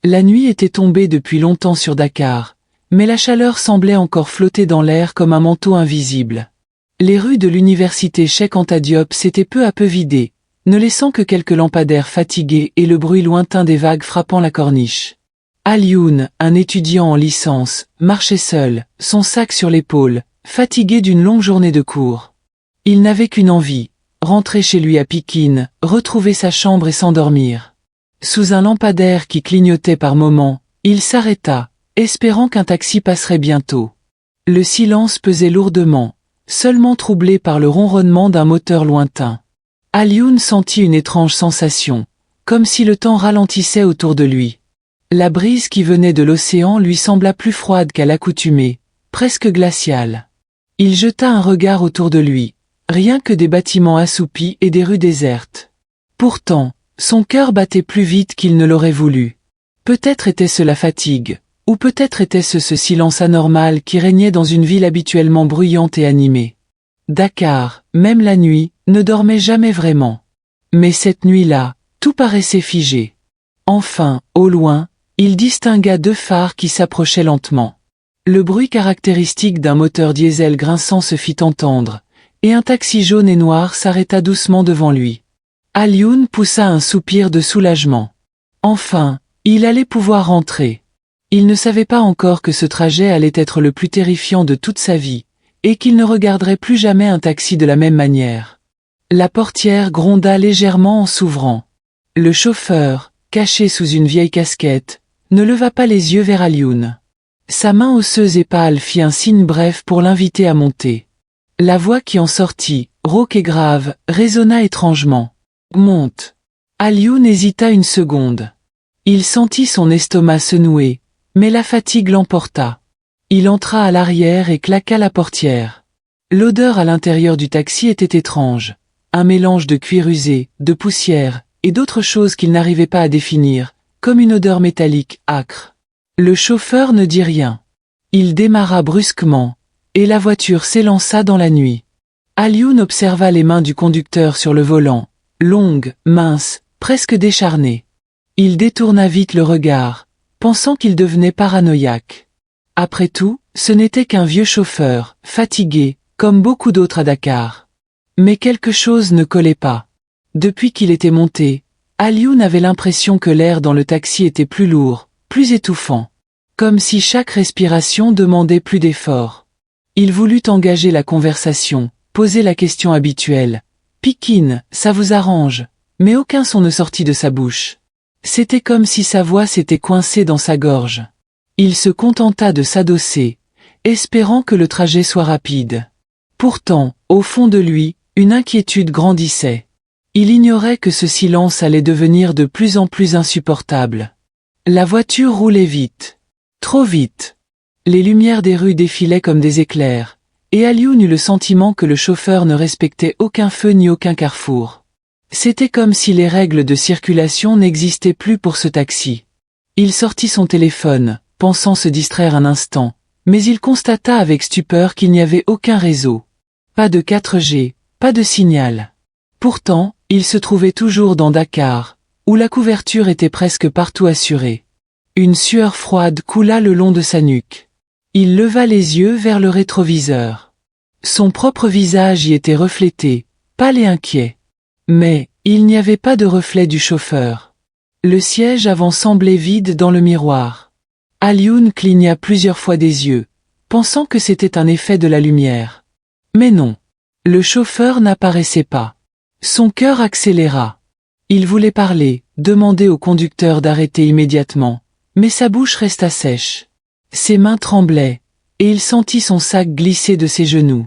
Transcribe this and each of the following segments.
La nuit était tombée depuis longtemps sur Dakar, mais la chaleur semblait encore flotter dans l'air comme un manteau invisible. Les rues de l'université Cheikh Anta Diop s'étaient peu à peu vidées, ne laissant que quelques lampadaires fatigués et le bruit lointain des vagues frappant la corniche. Alioune, un étudiant en licence, marchait seul, son sac sur l'épaule, fatigué d'une longue journée de cours. Il n'avait qu'une envie, rentrer chez lui à Pikine, retrouver sa chambre et s'endormir. Sous un lampadaire qui clignotait par moments, il s'arrêta, espérant qu'un taxi passerait bientôt. Le silence pesait lourdement, seulement troublé par le ronronnement d'un moteur lointain. Alioune sentit une étrange sensation, comme si le temps ralentissait autour de lui. La brise qui venait de l'océan lui sembla plus froide qu'à l'accoutumée, presque glaciale. Il jeta un regard autour de lui, rien que des bâtiments assoupis et des rues désertes. Pourtant, son cœur battait plus vite qu'il ne l'aurait voulu. Peut-être était-ce la fatigue, ou peut-être était-ce ce silence anormal qui régnait dans une ville habituellement bruyante et animée. Dakar, même la nuit, ne dormait jamais vraiment. Mais cette nuit-là, tout paraissait figé. Enfin, au loin, il distingua deux phares qui s'approchaient lentement. Le bruit caractéristique d'un moteur diesel grinçant se fit entendre, et un taxi jaune et noir s'arrêta doucement devant lui. Alioune poussa un soupir de soulagement. Enfin, il allait pouvoir rentrer. Il ne savait pas encore que ce trajet allait être le plus terrifiant de toute sa vie, et qu'il ne regarderait plus jamais un taxi de la même manière. La portière gronda légèrement en s'ouvrant. Le chauffeur, caché sous une vieille casquette, ne leva pas les yeux vers Alioune. Sa main osseuse et pâle fit un signe bref pour l'inviter à monter. La voix qui en sortit, rauque et grave, résonna étrangement. « Monte !» Alioune hésita une seconde. Il sentit son estomac se nouer, mais la fatigue l'emporta. Il entra à l'arrière et claqua la portière. L'odeur à l'intérieur du taxi était étrange, un mélange de cuir usé, de poussière, et d'autres choses qu'il n'arrivait pas à définir, comme une odeur métallique, âcre. Le chauffeur ne dit rien. Il démarra brusquement, et la voiture s'élança dans la nuit. Alioune observa les mains du conducteur sur le volant, longues, minces, presque décharnées. Il détourna vite le regard, pensant qu'il devenait paranoïaque. Après tout, ce n'était qu'un vieux chauffeur, fatigué, comme beaucoup d'autres à Dakar. Mais quelque chose ne collait pas. Depuis qu'il était monté, Alioune avait l'impression que l'air dans le taxi était plus lourd, plus étouffant. Comme si chaque respiration demandait plus d'effort. Il voulut engager la conversation, poser la question habituelle. « Pikine, ça vous arrange ?» Mais aucun son ne sortit de sa bouche. C'était comme si sa voix s'était coincée dans sa gorge. Il se contenta de s'adosser, espérant que le trajet soit rapide. Pourtant, au fond de lui, une inquiétude grandissait. Il ignorait que ce silence allait devenir de plus en plus insupportable. La voiture roulait vite. Trop vite. Les lumières des rues défilaient comme des éclairs, et Alioune eut le sentiment que le chauffeur ne respectait aucun feu ni aucun carrefour. C'était comme si les règles de circulation n'existaient plus pour ce taxi. Il sortit son téléphone, pensant se distraire un instant, mais il constata avec stupeur qu'il n'y avait aucun réseau. Pas de 4G, pas de signal. Pourtant, il se trouvait toujours dans Dakar, où la couverture était presque partout assurée. Une sueur froide coula le long de sa nuque. Il leva les yeux vers le rétroviseur. Son propre visage y était reflété, pâle et inquiet. Mais, il n'y avait pas de reflet du chauffeur. Le siège avant semblait vide dans le miroir. Alioune cligna plusieurs fois des yeux, pensant que c'était un effet de la lumière. Mais non. Le chauffeur n'apparaissait pas. Son cœur accéléra. Il voulait parler, demander au conducteur d'arrêter immédiatement, mais sa bouche resta sèche. Ses mains tremblaient, et il sentit son sac glisser de ses genoux.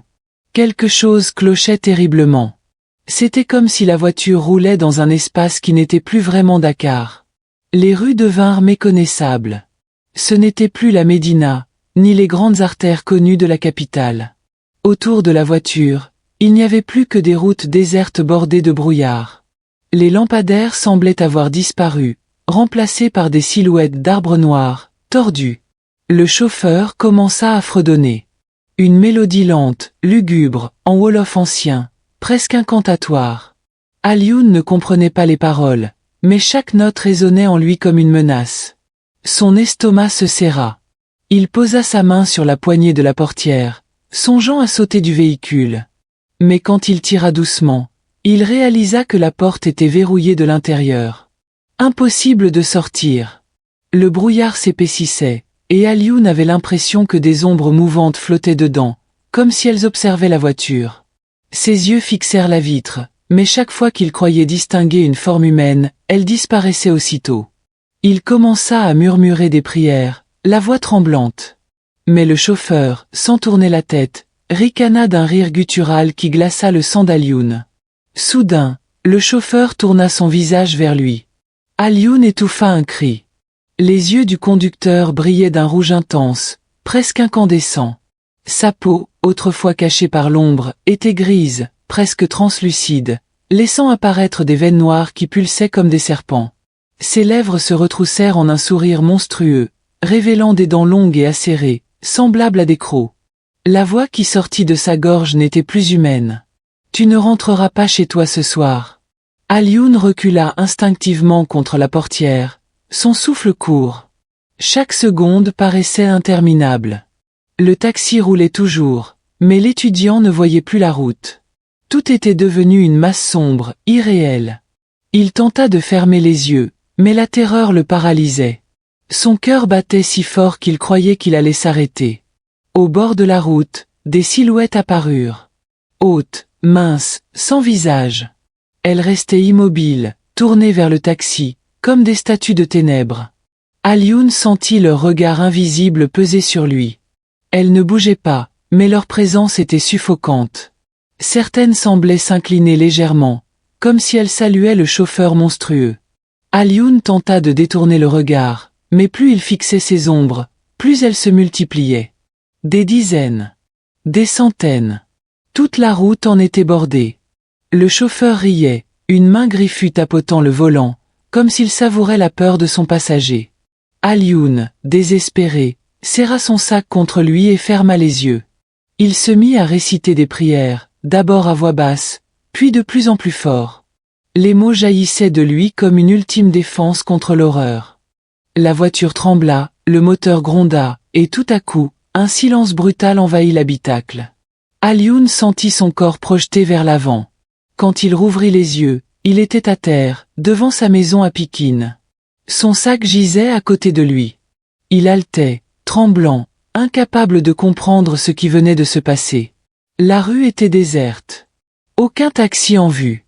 Quelque chose clochait terriblement. C'était comme si la voiture roulait dans un espace qui n'était plus vraiment Dakar. Les rues devinrent méconnaissables. Ce n'était plus la Médina, ni les grandes artères connues de la capitale. Autour de la voiture, il n'y avait plus que des routes désertes bordées de brouillard. Les lampadaires semblaient avoir disparu, remplacés par des silhouettes d'arbres noirs, tordus. Le chauffeur commença à fredonner. Une mélodie lente, lugubre, en wolof ancien, presque incantatoire. Alioune ne comprenait pas les paroles, mais chaque note résonnait en lui comme une menace. Son estomac se serra. Il posa sa main sur la poignée de la portière, songeant à sauter du véhicule. Mais quand il tira doucement, il réalisa que la porte était verrouillée de l'intérieur. Impossible de sortir. Le brouillard s'épaississait, et Alioune avait l'impression que des ombres mouvantes flottaient dedans, comme si elles observaient la voiture. Ses yeux fixèrent la vitre, mais chaque fois qu'il croyait distinguer une forme humaine, elle disparaissait aussitôt. Il commença à murmurer des prières, la voix tremblante. Mais le chauffeur, sans tourner la tête, ricana d'un rire guttural qui glaça le sang d'Alioune. Soudain, le chauffeur tourna son visage vers lui. Alioune étouffa un cri. Les yeux du conducteur brillaient d'un rouge intense, presque incandescent. Sa peau, autrefois cachée par l'ombre, était grise, presque translucide, laissant apparaître des veines noires qui pulsaient comme des serpents. Ses lèvres se retroussèrent en un sourire monstrueux, révélant des dents longues et acérées, semblables à des crocs. La voix qui sortit de sa gorge n'était plus humaine. « Tu ne rentreras pas chez toi ce soir. » Alioune recula instinctivement contre la portière, son souffle court. Chaque seconde paraissait interminable. Le taxi roulait toujours, mais l'étudiant ne voyait plus la route. Tout était devenu une masse sombre, irréelle. Il tenta de fermer les yeux, mais la terreur le paralysait. Son cœur battait si fort qu'il croyait qu'il allait s'arrêter. Au bord de la route, des silhouettes apparurent. Hautes, minces, sans visage. Elles restaient immobiles, tournées vers le taxi, comme des statues de ténèbres. Alioune sentit leur regard invisible peser sur lui. Elles ne bougeaient pas, mais leur présence était suffocante. Certaines semblaient s'incliner légèrement, comme si elles saluaient le chauffeur monstrueux. Alioune tenta de détourner le regard, mais plus il fixait ces ombres, plus elles se multipliaient. Des dizaines. Des centaines. Toute la route en était bordée. Le chauffeur riait, une main griffue tapotant le volant, comme s'il savourait la peur de son passager. Alioune, désespéré, serra son sac contre lui et ferma les yeux. Il se mit à réciter des prières, d'abord à voix basse, puis de plus en plus fort. Les mots jaillissaient de lui comme une ultime défense contre l'horreur. La voiture trembla, le moteur gronda, et tout à coup, un silence brutal envahit l'habitacle. Alioune sentit son corps projeté vers l'avant. Quand il rouvrit les yeux, il était à terre, devant sa maison à Pikine. Son sac gisait à côté de lui. Il haletait, tremblant, incapable de comprendre ce qui venait de se passer. La rue était déserte. Aucun taxi en vue.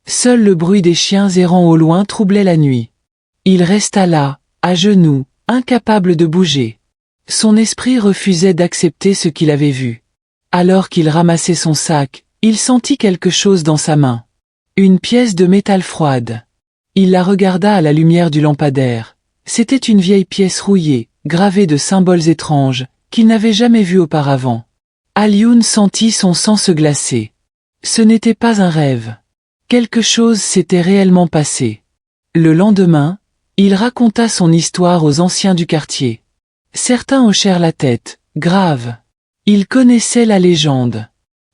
Seul le bruit des chiens errant au loin troublait la nuit. Il resta là, à genoux, incapable de bouger. Son esprit refusait d'accepter ce qu'il avait vu. Alors qu'il ramassait son sac, il sentit quelque chose dans sa main. Une pièce de métal froide. Il la regarda à la lumière du lampadaire. C'était une vieille pièce rouillée, gravée de symboles étranges, qu'il n'avait jamais vus auparavant. Alioune sentit son sang se glacer. Ce n'était pas un rêve. Quelque chose s'était réellement passé. Le lendemain, il raconta son histoire aux anciens du quartier. Certains hochèrent la tête, graves. Ils connaissaient la légende.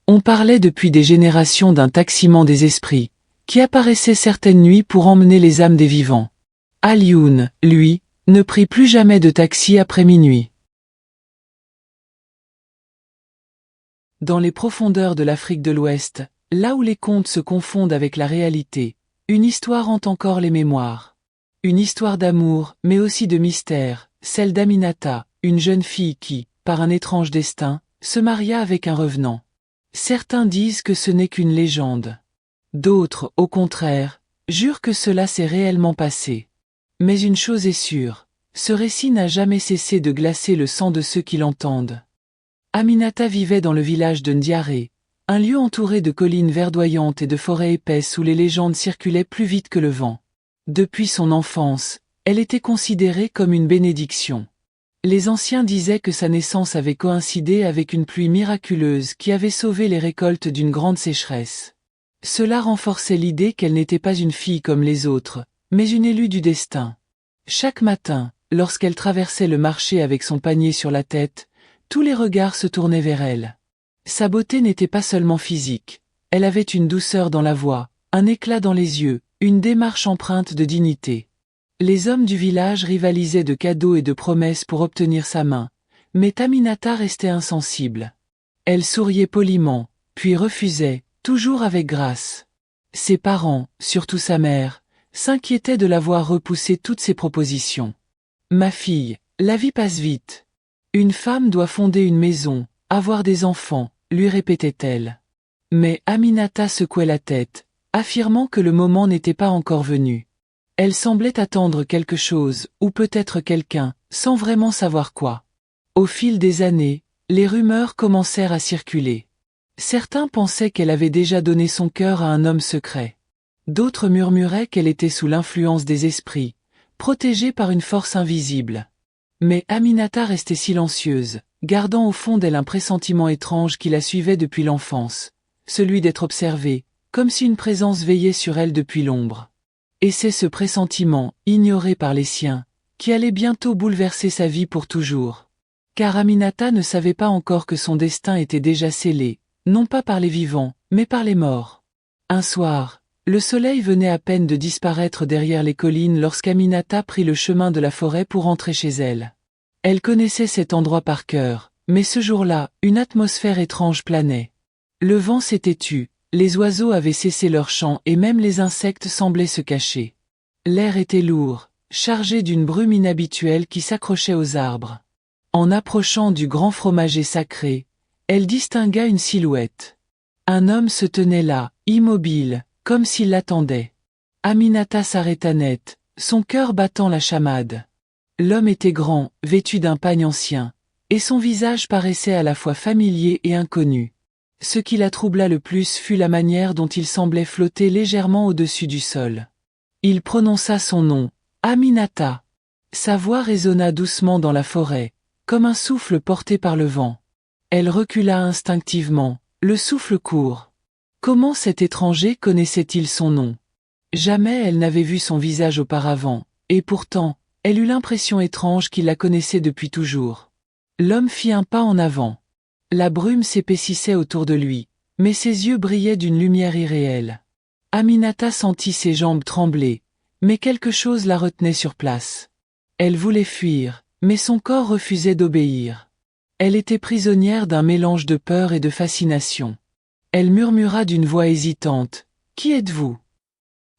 On parlait depuis des générations d'un taximan des esprits, qui apparaissait certaines nuits pour emmener les âmes des vivants. Alioune, lui, ne prit plus jamais de taxi après minuit. Dans les profondeurs de l'Afrique de l'Ouest, là où les contes se confondent avec la réalité, une histoire hante encore les mémoires. Une histoire d'amour, mais aussi de mystère, celle d'Aminata, une jeune fille qui, par un étrange destin, se maria avec un revenant. Certains disent que ce n'est qu'une légende. D'autres, au contraire, jurent que cela s'est réellement passé. Mais une chose est sûre, ce récit n'a jamais cessé de glacer le sang de ceux qui l'entendent. Aminata vivait dans le village de Ndiaré, un lieu entouré de collines verdoyantes et de forêts épaisses où les légendes circulaient plus vite que le vent. Depuis son enfance, elle était considérée comme une bénédiction. Les anciens disaient que sa naissance avait coïncidé avec une pluie miraculeuse qui avait sauvé les récoltes d'une grande sécheresse. Cela renforçait l'idée qu'elle n'était pas une fille comme les autres, mais une élue du destin. Chaque matin, lorsqu'elle traversait le marché avec son panier sur la tête, tous les regards se tournaient vers elle. Sa beauté n'était pas seulement physique, elle avait une douceur dans la voix, un éclat dans les yeux, une démarche empreinte de dignité. Les hommes du village rivalisaient de cadeaux et de promesses pour obtenir sa main, mais Aminata restait insensible. Elle souriait poliment, puis refusait, toujours avec grâce. Ses parents, surtout sa mère, s'inquiétaient de la voir repousser toutes ses propositions. « Ma fille, la vie passe vite. Une femme doit fonder une maison, avoir des enfants, » lui répétait-elle. Mais Aminata secouait la tête, affirmant que le moment n'était pas encore venu. Elle semblait attendre quelque chose, ou peut-être quelqu'un, sans vraiment savoir quoi. Au fil des années, les rumeurs commencèrent à circuler. Certains pensaient qu'elle avait déjà donné son cœur à un homme secret. D'autres murmuraient qu'elle était sous l'influence des esprits, protégée par une force invisible. Mais Aminata restait silencieuse, gardant au fond d'elle un pressentiment étrange qui la suivait depuis l'enfance, celui d'être observée, comme si une présence veillait sur elle depuis l'ombre. Et c'est ce pressentiment, ignoré par les siens, qui allait bientôt bouleverser sa vie pour toujours. Car Aminata ne savait pas encore que son destin était déjà scellé, non pas par les vivants, mais par les morts. Un soir, le soleil venait à peine de disparaître derrière les collines lorsqu'Aminata prit le chemin de la forêt pour rentrer chez elle. Elle connaissait cet endroit par cœur, mais ce jour-là, une atmosphère étrange planait. Le vent s'était tu, les oiseaux avaient cessé leur chant et même les insectes semblaient se cacher. L'air était lourd, chargé d'une brume inhabituelle qui s'accrochait aux arbres. En approchant du grand fromager sacré, elle distingua une silhouette. Un homme se tenait là, immobile, comme s'il l'attendait. Aminata s'arrêta net, son cœur battant la chamade. L'homme était grand, vêtu d'un pagne ancien, et son visage paraissait à la fois familier et inconnu. Ce qui la troubla le plus fut la manière dont il semblait flotter légèrement au-dessus du sol. Il prononça son nom, Aminata. Sa voix résonna doucement dans la forêt, comme un souffle porté par le vent. Elle recula instinctivement, le souffle court. Comment cet étranger connaissait-il son nom? Jamais elle n'avait vu son visage auparavant, et pourtant, elle eut l'impression étrange qu'il la connaissait depuis toujours. L'homme fit un pas en avant. La brume s'épaississait autour de lui, mais ses yeux brillaient d'une lumière irréelle. Aminata sentit ses jambes trembler, mais quelque chose la retenait sur place. Elle voulait fuir, mais son corps refusait d'obéir. Elle était prisonnière d'un mélange de peur et de fascination. Elle murmura d'une voix hésitante, « Qui êtes-vous »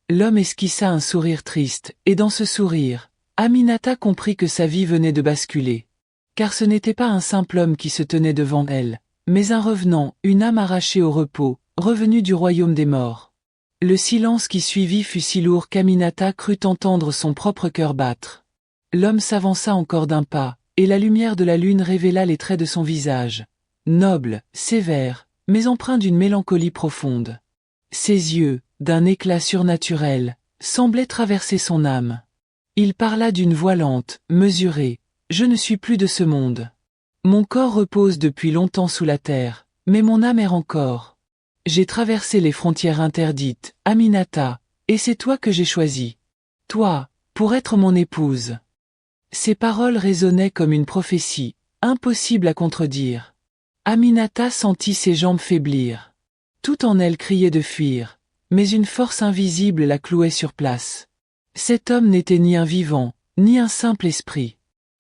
L'homme esquissa un sourire triste, et dans ce sourire, Aminata comprit que sa vie venait de basculer. Car ce n'était pas un simple homme qui se tenait devant elle, mais un revenant, une âme arrachée au repos, revenu du royaume des morts. Le silence qui suivit fut si lourd qu'Aminata crut entendre son propre cœur battre. L'homme s'avança encore d'un pas, et la lumière de la lune révéla les traits de son visage. Noble, sévère, mais empreint d'une mélancolie profonde. Ses yeux, d'un éclat surnaturel, semblaient traverser son âme. Il parla d'une voix lente, mesurée. « Je ne suis plus de ce monde. Mon corps repose depuis longtemps sous la terre, mais mon âme erre encore. J'ai traversé les frontières interdites, Aminata, et c'est toi que j'ai choisi. Toi, pour être mon épouse. » Ces paroles résonnaient comme une prophétie, impossible à contredire. Aminata sentit ses jambes faiblir. Tout en elle criait de fuir, mais une force invisible la clouait sur place. Cet homme n'était ni un vivant, ni un simple esprit.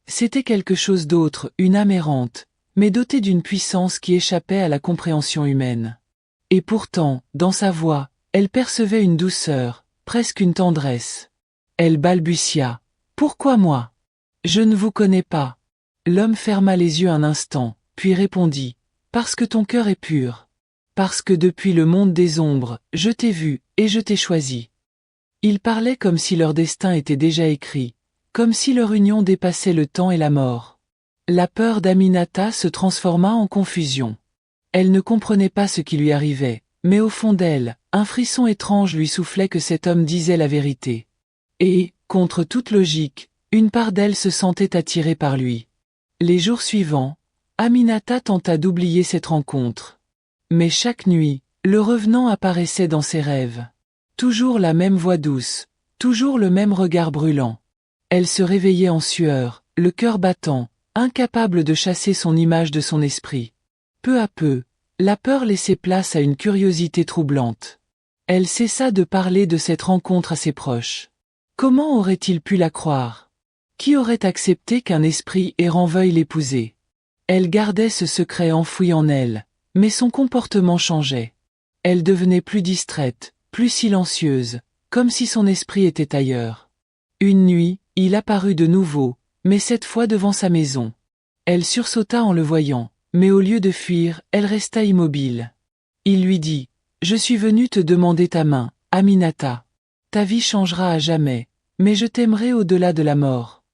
C'était quelque chose d'autre, une âme errante, mais dotée d'une puissance qui échappait à la compréhension humaine. Et pourtant, dans sa voix, elle percevait une douceur, presque une tendresse. Elle balbutia. « Pourquoi moi? Je ne vous connais pas. » L'homme ferma les yeux un instant, puis répondit. « Parce que ton cœur est pur. Parce que depuis le monde des ombres, je t'ai vu, et je t'ai choisi. » Ils parlaient comme si leur destin était déjà écrit, comme si leur union dépassait le temps et la mort. La peur d'Aminata se transforma en confusion. Elle ne comprenait pas ce qui lui arrivait, mais au fond d'elle, un frisson étrange lui soufflait que cet homme disait la vérité. Et, contre toute logique, une part d'elle se sentait attirée par lui. Les jours suivants, Aminata tenta d'oublier cette rencontre. Mais chaque nuit, le revenant apparaissait dans ses rêves. Toujours la même voix douce, toujours le même regard brûlant. Elle se réveillait en sueur, le cœur battant, incapable de chasser son image de son esprit. Peu à peu, la peur laissait place à une curiosité troublante. Elle cessa de parler de cette rencontre à ses proches. Comment aurait-il pu la croire? Qui aurait accepté qu'un esprit errant veuille l'épouser? Elle gardait ce secret enfoui en elle, mais son comportement changeait. Elle devenait plus distraite, plus silencieuse, comme si son esprit était ailleurs. Une nuit, il apparut de nouveau, mais cette fois devant sa maison. Elle sursauta en le voyant, mais au lieu de fuir, elle resta immobile. Il lui dit: « Je suis venu te demander ta main, Aminata. Ta vie changera à jamais, mais je t'aimerai au-delà de la mort. »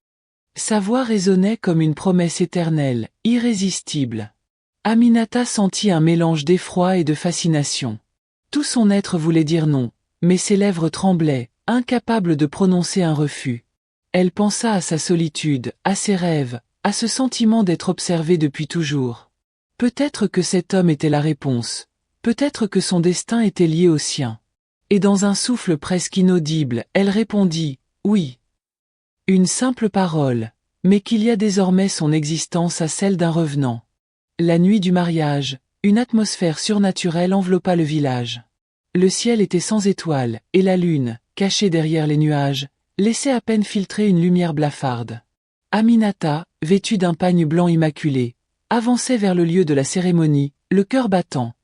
Sa voix résonnait comme une promesse éternelle, irrésistible. Aminata sentit un mélange d'effroi et de fascination. Tout son être voulait dire non, mais ses lèvres tremblaient, incapables de prononcer un refus. Elle pensa à sa solitude, à ses rêves, à ce sentiment d'être observée depuis toujours. Peut-être que cet homme était la réponse, peut-être que son destin était lié au sien. Et dans un souffle presque inaudible, elle répondit « Oui ». Une simple parole, mais qu'il y a désormais son existence à celle d'un revenant. La nuit du mariage, une atmosphère surnaturelle enveloppa le village. Le ciel était sans étoiles, et la lune, cachée derrière les nuages, laissait à peine filtrer une lumière blafarde. Aminata, vêtue d'un pagne blanc immaculé, avançait vers le lieu de la cérémonie, le cœur battant.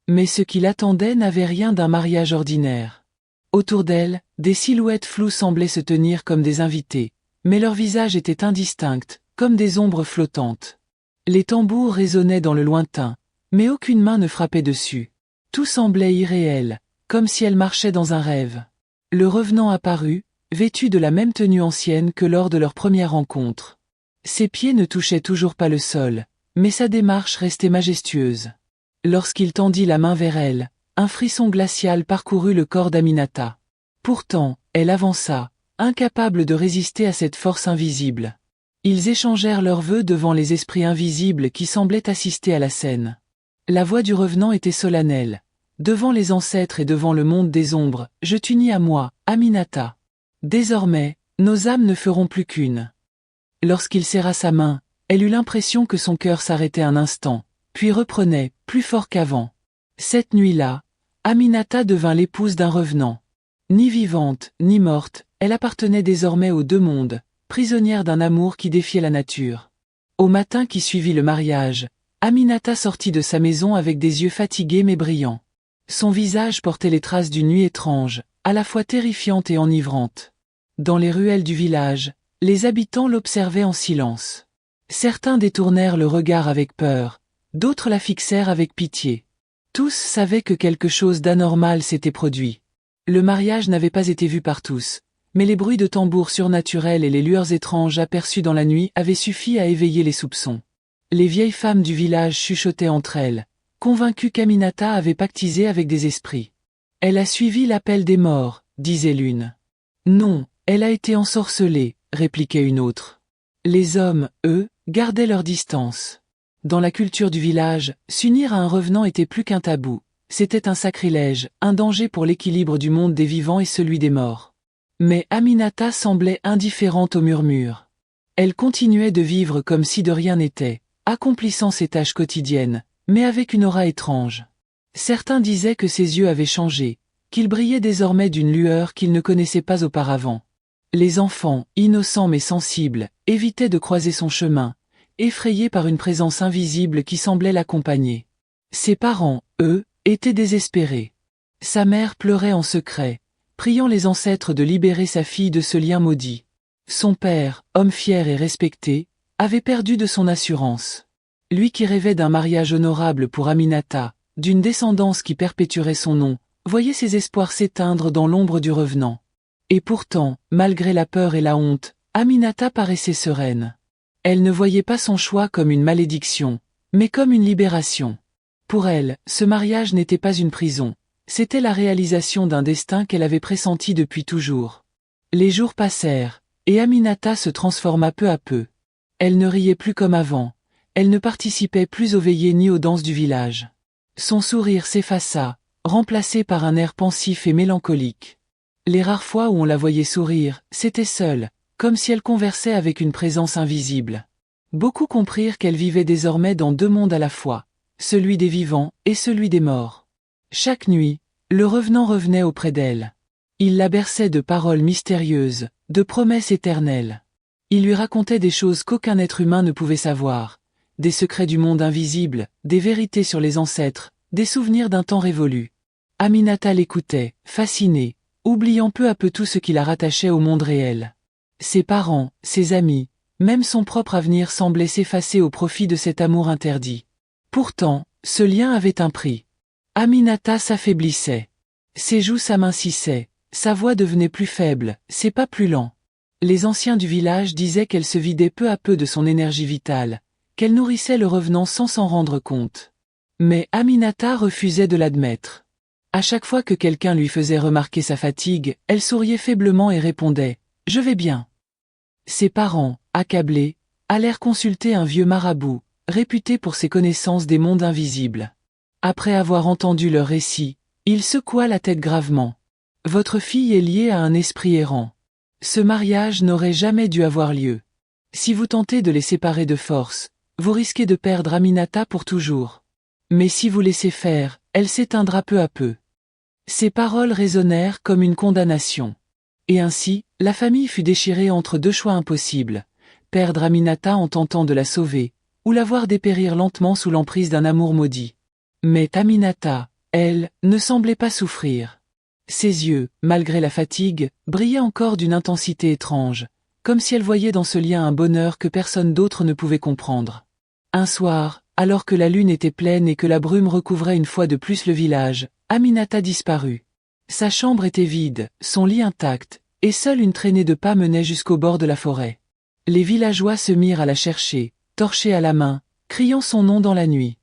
Mais ce qui l'attendait n'avait rien d'un mariage ordinaire. Autour d'elle, des silhouettes floues semblaient se tenir comme des invités, mais leurs visages étaient indistincts, comme des ombres flottantes. Les tambours résonnaient dans le lointain, mais aucune main ne frappait dessus. Tout semblait irréel, comme si elle marchait dans un rêve. Le revenant apparut, vêtu de la même tenue ancienne que lors de leur première rencontre. Ses pieds ne touchaient toujours pas le sol, mais sa démarche restait majestueuse. Lorsqu'il tendit la main vers elle, un frisson glacial parcourut le corps d'Aminata. Pourtant, elle avança, incapable de résister à cette force invisible. Ils échangèrent leurs vœux devant les esprits invisibles qui semblaient assister à la scène. La voix du revenant était solennelle. Devant les ancêtres et devant le monde des ombres, je t'unis à moi, Aminata. Désormais, nos âmes ne feront plus qu'une. Lorsqu'il serra sa main, elle eut l'impression que son cœur s'arrêtait un instant, puis reprenait, plus fort qu'avant. Cette nuit-là, Aminata devint l'épouse d'un revenant. Ni vivante, ni morte, elle appartenait désormais aux deux mondes, prisonnière d'un amour qui défiait la nature. Au matin qui suivit le mariage, Aminata sortit de sa maison avec des yeux fatigués mais brillants. Son visage portait les traces d'une nuit étrange, à la fois terrifiante et enivrante. Dans les ruelles du village, les habitants l'observaient en silence. Certains détournèrent le regard avec peur, d'autres la fixèrent avec pitié. Tous savaient que quelque chose d'anormal s'était produit. Le mariage n'avait pas été vu par tous, mais les bruits de tambours surnaturels et les lueurs étranges aperçues dans la nuit avaient suffi à éveiller les soupçons. Les vieilles femmes du village chuchotaient entre elles, convaincues qu'Aminata avait pactisé avec des esprits. « Elle a suivi l'appel des morts », disait l'une. « Non, elle a été ensorcelée », répliquait une autre. Les hommes, eux, gardaient leur distance. Dans la culture du village, s'unir à un revenant était plus qu'un tabou, c'était un sacrilège, un danger pour l'équilibre du monde des vivants et celui des morts. Mais Aminata semblait indifférente aux murmures. Elle continuait de vivre comme si de rien n'était, accomplissant ses tâches quotidiennes, mais avec une aura étrange. Certains disaient que ses yeux avaient changé, qu'il brillait désormais d'une lueur qu'ils ne connaissaient pas auparavant. Les enfants, innocents mais sensibles, évitaient de croiser son chemin, effrayés par une présence invisible qui semblait l'accompagner. Ses parents, eux, étaient désespérés. Sa mère pleurait en secret, priant les ancêtres de libérer sa fille de ce lien maudit. Son père, homme fier et respecté, avait perdu de son assurance. Lui qui rêvait d'un mariage honorable pour Aminata, d'une descendance qui perpétuerait son nom, voyait ses espoirs s'éteindre dans l'ombre du revenant. Et pourtant, malgré la peur et la honte, Aminata paraissait sereine. Elle ne voyait pas son choix comme une malédiction, mais comme une libération. Pour elle, ce mariage n'était pas une prison, c'était la réalisation d'un destin qu'elle avait pressenti depuis toujours. Les jours passèrent, et Aminata se transforma peu à peu. Elle ne riait plus comme avant, elle ne participait plus aux veillées ni aux danses du village. Son sourire s'effaça, remplacé par un air pensif et mélancolique. Les rares fois où on la voyait sourire, c'était seule, comme si elle conversait avec une présence invisible. Beaucoup comprirent qu'elle vivait désormais dans deux mondes à la fois, celui des vivants et celui des morts. Chaque nuit, le revenant revenait auprès d'elle. Il la berçait de paroles mystérieuses, de promesses éternelles. Il lui racontait des choses qu'aucun être humain ne pouvait savoir, des secrets du monde invisible, des vérités sur les ancêtres, des souvenirs d'un temps révolu. Aminata l'écoutait, fascinée, oubliant peu à peu tout ce qui la rattachait au monde réel. Ses parents, ses amis, même son propre avenir semblait s'effacer au profit de cet amour interdit. Pourtant, ce lien avait un prix. Aminata s'affaiblissait. Ses joues s'amincissaient, sa voix devenait plus faible, ses pas plus lents. Les anciens du village disaient qu'elle se vidait peu à peu de son énergie vitale, qu'elle nourrissait le revenant sans s'en rendre compte. Mais Aminata refusait de l'admettre. À chaque fois que quelqu'un lui faisait remarquer sa fatigue, elle souriait faiblement et répondait « Je vais bien ». Ses parents, accablés, allèrent consulter un vieux marabout, réputé pour ses connaissances des mondes invisibles. Après avoir entendu leur récit, il secoua la tête gravement. « Votre fille est liée à un esprit errant. Ce mariage n'aurait jamais dû avoir lieu. Si vous tentez de les séparer de force, vous risquez de perdre Aminata pour toujours. Mais si vous laissez faire, elle s'éteindra peu à peu. » Ces paroles résonnèrent comme une condamnation. Et ainsi, la famille fut déchirée entre deux choix impossibles, perdre Aminata en tentant de la sauver, ou la voir dépérir lentement sous l'emprise d'un amour maudit. Mais Aminata, elle, ne semblait pas souffrir. Ses yeux, malgré la fatigue, brillaient encore d'une intensité étrange, comme si elle voyait dans ce lien un bonheur que personne d'autre ne pouvait comprendre. Un soir, alors que la lune était pleine et que la brume recouvrait une fois de plus le village, Aminata disparut. Sa chambre était vide, son lit intact, et seule une traînée de pas menait jusqu'au bord de la forêt. Les villageois se mirent à la chercher, torchés à la main, criant son nom dans la nuit.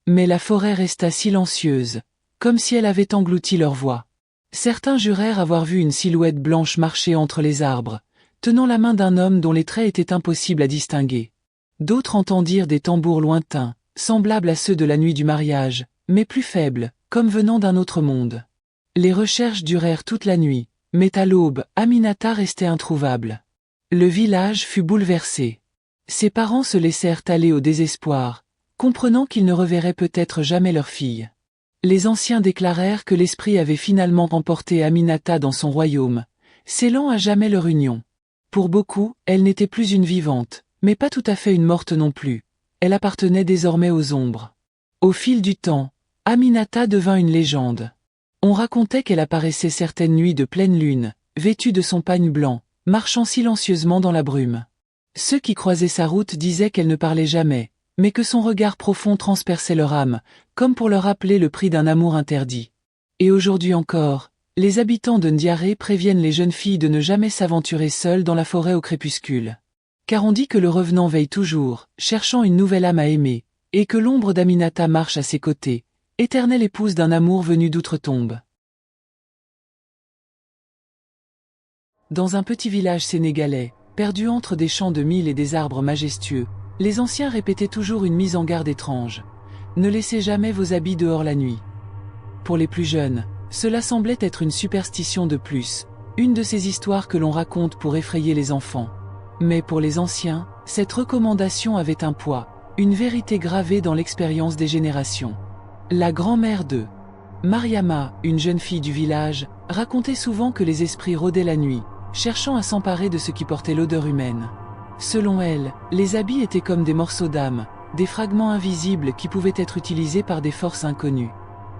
Mais la forêt resta silencieuse, comme si elle avait englouti leur voix. Certains jurèrent avoir vu une silhouette blanche marcher entre les arbres, tenant la main d'un homme dont les traits étaient impossibles à distinguer. D'autres entendirent des tambours lointains, semblables à ceux de la nuit du mariage, mais plus faibles, comme venant d'un autre monde. Les recherches durèrent toute la nuit, mais à l'aube, Aminata restait introuvable. Le village fut bouleversé. Ses parents se laissèrent aller au désespoir, comprenant qu'ils ne reverraient peut-être jamais leur fille. Les anciens déclarèrent que l'esprit avait finalement emporté Aminata dans son royaume, scellant à jamais leur union. Pour beaucoup, elle n'était plus une vivante, mais pas tout à fait une morte non plus. Elle appartenait désormais aux ombres. Au fil du temps, Aminata devint une légende. On racontait qu'elle apparaissait certaines nuits de pleine lune, vêtue de son pagne blanc, marchant silencieusement dans la brume. Ceux qui croisaient sa route disaient qu'elle ne parlait jamais, mais que son regard profond transperçait leur âme, comme pour leur rappeler le prix d'un amour interdit. Et aujourd'hui encore, les habitants de Ndiaré préviennent les jeunes filles de ne jamais s'aventurer seules dans la forêt au crépuscule. Car on dit que le revenant veille toujours, cherchant une nouvelle âme à aimer, et que l'ombre d'Aminata marche à ses côtés, éternelle épouse d'un amour venu d'outre-tombe. Dans un petit village sénégalais, perdu entre des champs de mil et des arbres majestueux, les anciens répétaient toujours une mise en garde étrange. Ne laissez jamais vos habits dehors la nuit. Pour les plus jeunes, cela semblait être une superstition de plus, une de ces histoires que l'on raconte pour effrayer les enfants. Mais pour les anciens, cette recommandation avait un poids, une vérité gravée dans l'expérience des générations. La grand-mère de Mariama, une jeune fille du village, racontait souvent que les esprits rôdaient la nuit, cherchant à s'emparer de ce qui portait l'odeur humaine. Selon elle, les habits étaient comme des morceaux d'âme, des fragments invisibles qui pouvaient être utilisés par des forces inconnues.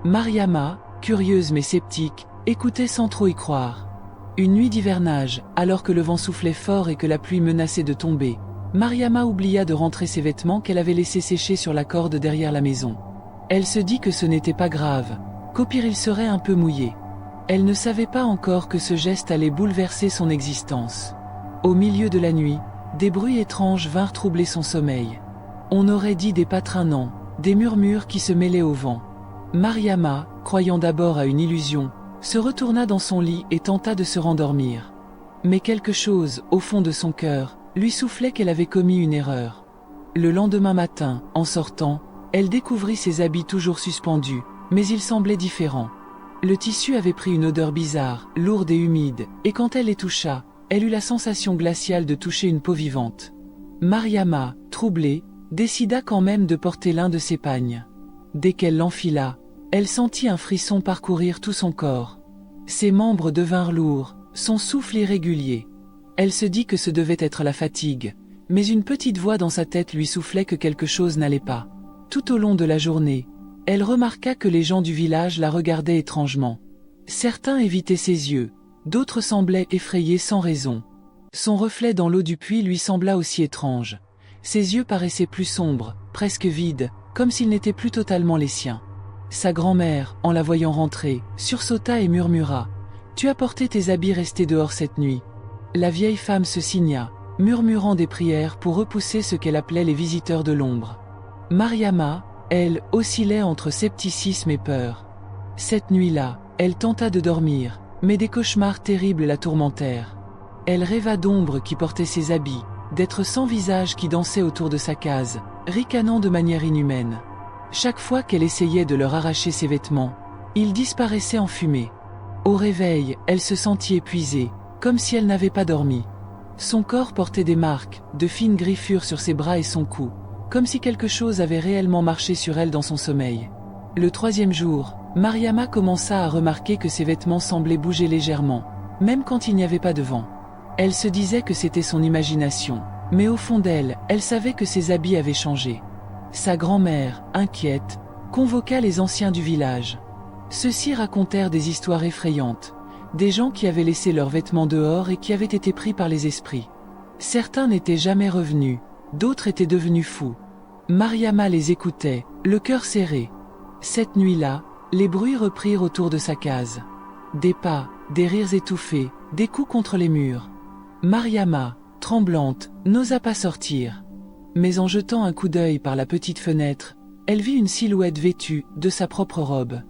Mariama, curieuse mais sceptique, écoutait sans trop y croire. Une nuit d'hivernage, alors que le vent soufflait fort et que la pluie menaçait de tomber, Mariama oublia de rentrer ses vêtements qu'elle avait laissés sécher sur la corde derrière la maison. Elle se dit que ce n'était pas grave, qu'au pire il serait un peu mouillé. Elle ne savait pas encore que ce geste allait bouleverser son existence. Au milieu de la nuit, des bruits étranges vinrent troubler son sommeil. On aurait dit des pas traînants, des murmures qui se mêlaient au vent. Mariama, croyant d'abord à une illusion, se retourna dans son lit et tenta de se rendormir. Mais quelque chose, au fond de son cœur, lui soufflait qu'elle avait commis une erreur. Le lendemain matin, en sortant, elle découvrit ses habits toujours suspendus, mais ils semblaient différents. Le tissu avait pris une odeur bizarre, lourde et humide, et quand elle les toucha, elle eut la sensation glaciale de toucher une peau vivante. Mariama, troublée, décida quand même de porter l'un de ses pagnes. Dès qu'elle l'enfila, elle sentit un frisson parcourir tout son corps. Ses membres devinrent lourds, son souffle irrégulier. Elle se dit que ce devait être la fatigue, mais une petite voix dans sa tête lui soufflait que quelque chose n'allait pas. Tout au long de la journée, elle remarqua que les gens du village la regardaient étrangement. Certains évitaient ses yeux, d'autres semblaient effrayés sans raison. Son reflet dans l'eau du puits lui sembla aussi étrange. Ses yeux paraissaient plus sombres, presque vides, comme s'ils n'étaient plus totalement les siens. Sa grand-mère, en la voyant rentrer, sursauta et murmura « Tu as porté tes habits restés dehors cette nuit ?» La vieille femme se signa, murmurant des prières pour repousser ce qu'elle appelait les visiteurs de l'ombre. Mariama, elle, oscillait entre scepticisme et peur. Cette nuit-là, elle tenta de dormir, mais des cauchemars terribles la tourmentèrent. Elle rêva d'ombres qui portaient ses habits, d'êtres sans visage qui dansaient autour de sa case, ricanant de manière inhumaine. Chaque fois qu'elle essayait de leur arracher ses vêtements, ils disparaissaient en fumée. Au réveil, elle se sentit épuisée, comme si elle n'avait pas dormi. Son corps portait des marques, de fines griffures sur ses bras et son cou, comme si quelque chose avait réellement marché sur elle dans son sommeil. Le 3e jour, Mariama commença à remarquer que ses vêtements semblaient bouger légèrement, même quand il n'y avait pas de vent. Elle se disait que c'était son imagination, mais au fond d'elle, elle savait que ses habits avaient changé. Sa grand-mère, inquiète, convoqua les anciens du village. Ceux-ci racontèrent des histoires effrayantes, des gens qui avaient laissé leurs vêtements dehors et qui avaient été pris par les esprits. Certains n'étaient jamais revenus, d'autres étaient devenus fous. Mariama les écoutait, le cœur serré. Cette nuit-là, les bruits reprirent autour de sa case. Des pas, des rires étouffés, des coups contre les murs. Mariama, tremblante, n'osa pas sortir. Mais en jetant un coup d'œil par la petite fenêtre, elle vit une silhouette vêtue de sa propre robe.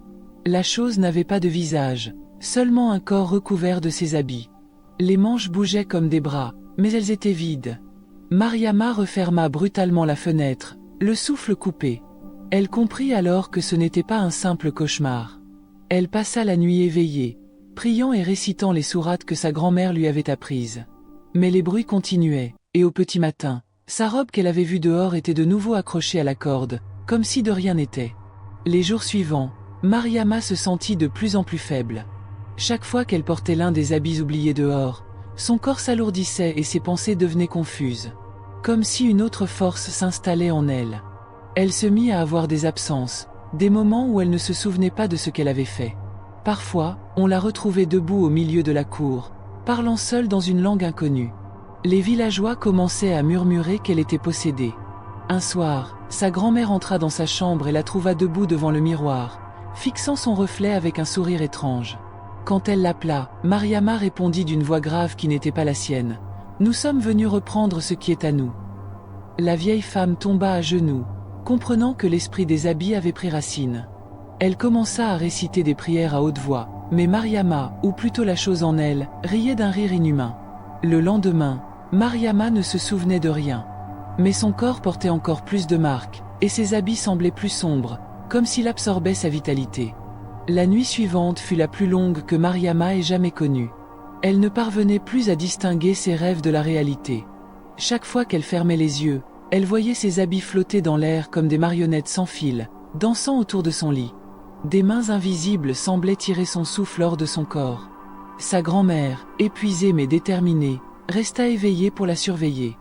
La chose n'avait pas de visage, seulement un corps recouvert de ses habits. Les manches bougeaient comme des bras, mais elles étaient vides. Mariama referma brutalement la fenêtre, le souffle coupé. Elle comprit alors que ce n'était pas un simple cauchemar. Elle passa la nuit éveillée, priant et récitant les sourates que sa grand-mère lui avait apprises. Mais les bruits continuaient, et au petit matin, sa robe qu'elle avait vue dehors était de nouveau accrochée à la corde, comme si de rien n'était. Les jours suivants, Mariama se sentit de plus en plus faible. Chaque fois qu'elle portait l'un des habits oubliés dehors, son corps s'alourdissait et ses pensées devenaient confuses. Comme si une autre force s'installait en elle. Elle se mit à avoir des absences, des moments où elle ne se souvenait pas de ce qu'elle avait fait. Parfois, on la retrouvait debout au milieu de la cour, parlant seule dans une langue inconnue. Les villageois commençaient à murmurer qu'elle était possédée. Un soir, sa grand-mère entra dans sa chambre et la trouva debout devant le miroir, fixant son reflet avec un sourire étrange. Quand elle l'appela, Mariama répondit d'une voix grave qui n'était pas la sienne. « Nous sommes venus reprendre ce qui est à nous. » La vieille femme tomba à genoux, comprenant que l'esprit des habits avait pris racine. Elle commença à réciter des prières à haute voix, mais Mariama, ou plutôt la chose en elle, riait d'un rire inhumain. Le lendemain, Mariama ne se souvenait de rien. Mais son corps portait encore plus de marques, et ses habits semblaient plus sombres, comme s'il absorbait sa vitalité. La nuit suivante fut la plus longue que Mariama ait jamais connue. Elle ne parvenait plus à distinguer ses rêves de la réalité. Chaque fois qu'elle fermait les yeux, elle voyait ses habits flotter dans l'air comme des marionnettes sans fil, dansant autour de son lit. Des mains invisibles semblaient tirer son souffle hors de son corps. Sa grand-mère, épuisée mais déterminée, resta éveillée pour la surveiller.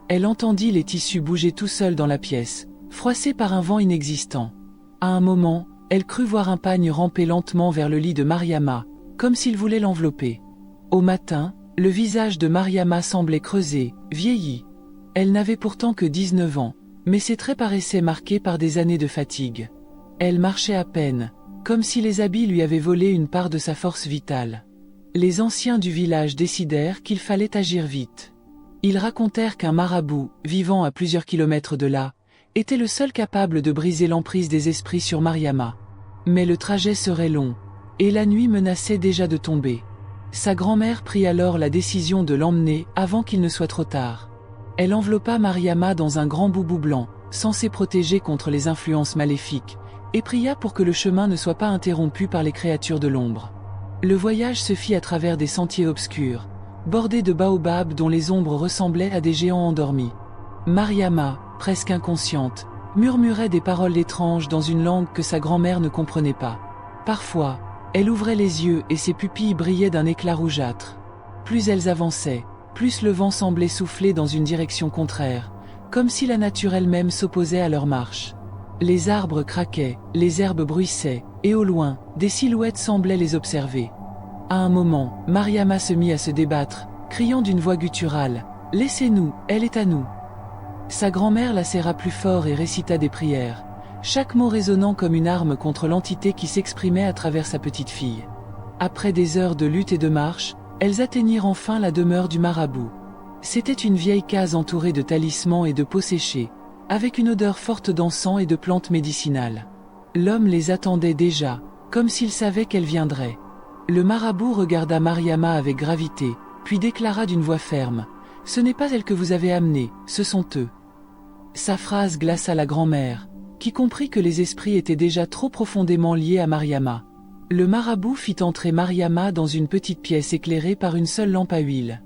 Elle entendit les tissus bouger tout seuls dans la pièce, froissés par un vent inexistant. À un moment, elle crut voir un pagne ramper lentement vers le lit de Mariama, comme s'il voulait l'envelopper. Au matin, le visage de Mariama semblait creusé, vieilli. Elle n'avait pourtant que 19 ans, mais ses traits paraissaient marqués par des années de fatigue. Elle marchait à peine, comme si les habits lui avaient volé une part de sa force vitale. Les anciens du village décidèrent qu'il fallait agir vite. Ils racontèrent qu'un marabout, vivant à plusieurs kilomètres de là, était le seul capable de briser l'emprise des esprits sur Mariama. Mais le trajet serait long, et la nuit menaçait déjà de tomber. Sa grand-mère prit alors la décision de l'emmener avant qu'il ne soit trop tard. Elle enveloppa Mariama dans un grand boubou blanc, censé protéger contre les influences maléfiques, et pria pour que le chemin ne soit pas interrompu par les créatures de l'ombre. Le voyage se fit à travers des sentiers obscurs, bordés de baobabs dont les ombres ressemblaient à des géants endormis. Mariama, presque inconsciente, murmurait des paroles étranges dans une langue que sa grand-mère ne comprenait pas. Parfois, elle ouvrait les yeux et ses pupilles brillaient d'un éclat rougeâtre. Plus elles avançaient, plus le vent semblait souffler dans une direction contraire, comme si la nature elle-même s'opposait à leur marche. Les arbres craquaient, les herbes bruissaient, et au loin, des silhouettes semblaient les observer. À un moment, Mariama se mit à se débattre, criant d'une voix gutturale « Laissez-nous, elle est à nous !» Sa grand-mère la serra plus fort et récita des prières, chaque mot résonnant comme une arme contre l'entité qui s'exprimait à travers sa petite fille. Après des heures de lutte et de marche, elles atteignirent enfin la demeure du marabout. C'était une vieille case entourée de talismans et de peaux séchées, avec une odeur forte d'encens et de plantes médicinales. L'homme les attendait déjà, comme s'il savait qu'elle viendrait. Le marabout regarda Mariama avec gravité, puis déclara d'une voix ferme « Ce n'est pas elle que vous avez amenée, ce sont eux. » Sa phrase glaça la grand-mère, qui comprit que les esprits étaient déjà trop profondément liés à Mariama. Le marabout fit entrer Mariama dans une petite pièce éclairée par une seule lampe à huile.